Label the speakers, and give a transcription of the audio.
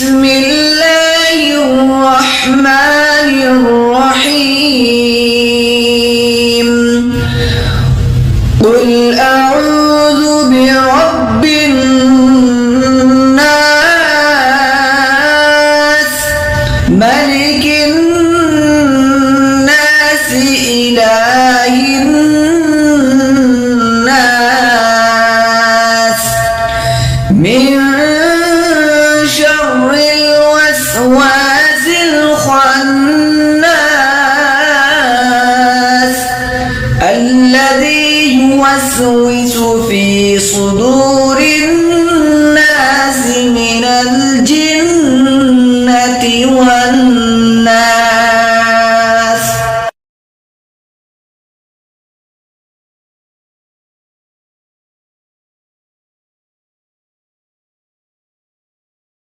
Speaker 1: بسم الله الرحمن الرحيم قل أعوذ برب الناس ملك الناس إله الناس من شر الوسواس الخناس الذي يوسوس في صدور الناس من الجنة والناس